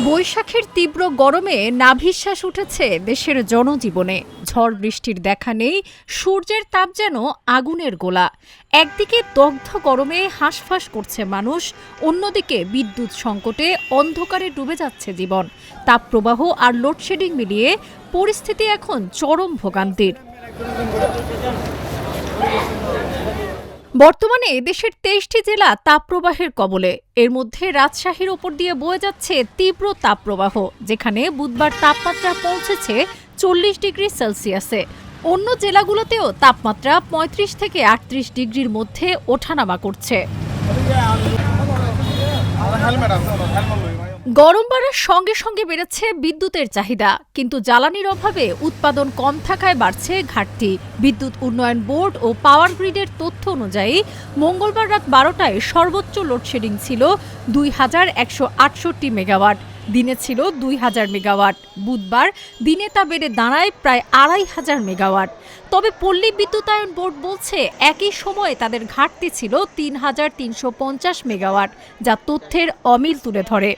বৈশাখের তীব্র গরমে নাভিশ্বাস উঠেছে দেশের জনজীবনে। ঝড় বৃষ্টির দেখা নেই, সূর্যের তাপ যেন আগুনের গোলা। একদিকে দগ্ধ গরমে হাঁসফাঁস করছে মানুষ, অন্যদিকে বিদ্যুৎ সংকটে অন্ধকারে ডুবে যাচ্ছে জীবন। তাপপ্রবাহ আর লোডশেডিং মিলিয়ে পরিস্থিতি এখন চরম ভোগান্তির। বর্তমানে দেশের ২৩টি জেলা তাপপ্রবাহের কবলে। এর মধ্যে রাজশাহীর ওপর দিয়ে বয়ে যাচ্ছে তীব্র তাপপ্রবাহ, যেখানে বুধবার তাপমাত্রা পৌঁছেছে ৪০ ডিগ্রি সেলসিয়াসে। অন্য জেলাগুলোতেও তাপমাত্রা ৩৫ থেকে ৩৮ ডিগ্রির মধ্যে ওঠানামা করছে। গরম বাড়ার সঙ্গে সঙ্গে বেড়েছে বিদ্যুতের চাহিদা, কিন্তু জ্বালানির অভাবে উৎপাদন কম থাকায় বাড়ছে ঘাটতি। বিদ্যুৎ উন্নয়ন বোর্ড ও পাওয়ার গ্রিডের তথ্য অনুযায়ী মঙ্গলবার রাত ১২টায় সর্বোচ্চ লোডশেডিং ছিল ২,১৬৮ মেগাওয়াট, দিনে ছিল ২,০০০ মেগাওয়াট। বুধবার দিনে তা বেড়ে দাঁড়ায় প্রায় ২,৫০০ মেগাওয়াট। তবে পল্লী বিদ্যুতায়ন বোর্ড বলছে একই সময়ে তাদের ঘাটতি ছিল ৩,৩৫০ মেগাওয়াট, যা তথ্যের অমিল তুলে ধরে।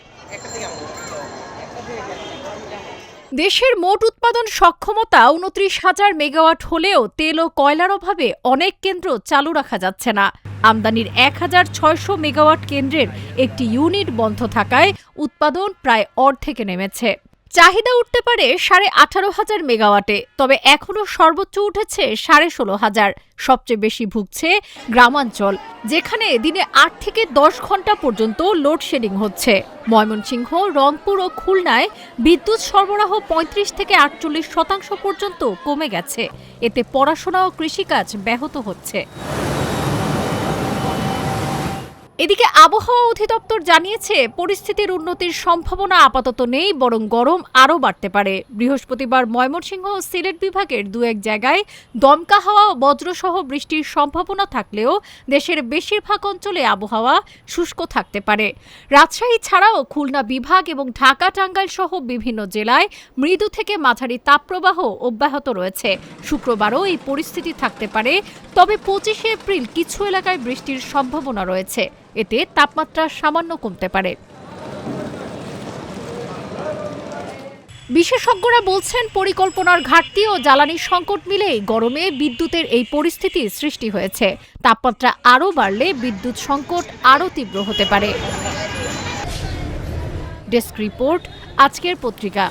দেশের মোট উৎপাদন সক্ষমতা ২৯,০০০ মেগাওয়াট হলেও তেল ও কয়লার অভাবে অনেক কেন্দ্র চালু রাখা যাচ্ছে না। আমদানির ১,৬০০ মেগাওয়াট কেন্দ্রের একটি ইউনিট বন্ধ থাকায় উৎপাদন প্রায় অর্ধেকে নেমেছে। চাহিদা উঠতে পারে ১৮,৫০০ মেগাওয়াটে, তবে এখনও সর্বোচ্চ উঠেছে ১৬,৫০০। সবচেয়ে বেশি ভুগছে গ্রামাঞ্চল, যেখানে দিনে ৮ থেকে ১০ ঘন্টা পর্যন্ত লোডশেডিং হচ্ছে। ময়মনসিংহ, রংপুর ও খুলনায় বিদ্যুৎ সরবরাহ ৩৫ থেকে ৪৮% পর্যন্ত কমে গেছে। এতে পড়াশোনা ও কৃষিকাজ ব্যাহত হচ্ছে। এদিকে আবহাওয়া অধিদপ্তর জানিয়েছে পরিস্থিতির উন্নতির সম্ভাবনা আপাতত নেই, বরং গরম আরও বাড়তে পারে। বৃহস্পতিবার ময়মনসিংহ ও সিলেট বিভাগের ২-১ জায়গায় দমকা হাওয়া ও বজ্রসহ বৃষ্টির সম্ভাবনা থাকলেও দেশের বেশিরভাগ অঞ্চলে আবহাওয়া শুষ্ক থাকতে পারে। রাজশাহী ছাড়াও খুলনা বিভাগ এবং ঢাকা, টাঙ্গাইল সহ বিভিন্ন জেলায় মৃদু থেকে মাঝারি তাপপ্রবাহ অব্যাহত রয়েছে। শুক্রবারও এই পরিস্থিতি থাকতে পারে, তবে ২৫শে এপ্রিল কিছু এলাকায় বৃষ্টির সম্ভাবনা রয়েছে। এতে তাপমাত্রা সামান্য কমতে পারে। বিশেষজ্ঞরা বলছেন, পরিকল্পনার ঘাটতি ও জ্বালানি সংকট মিলেই গরমে বিদ্যুতের এই পরিস্থিতি সৃষ্টি হয়েছে। তাপমাত্রা আরও বাড়লে বিদ্যুৎ সংকট আরও তীব্র হতে পারে। ডেস্ক রিপোর্ট, আজকের পত্রিকা।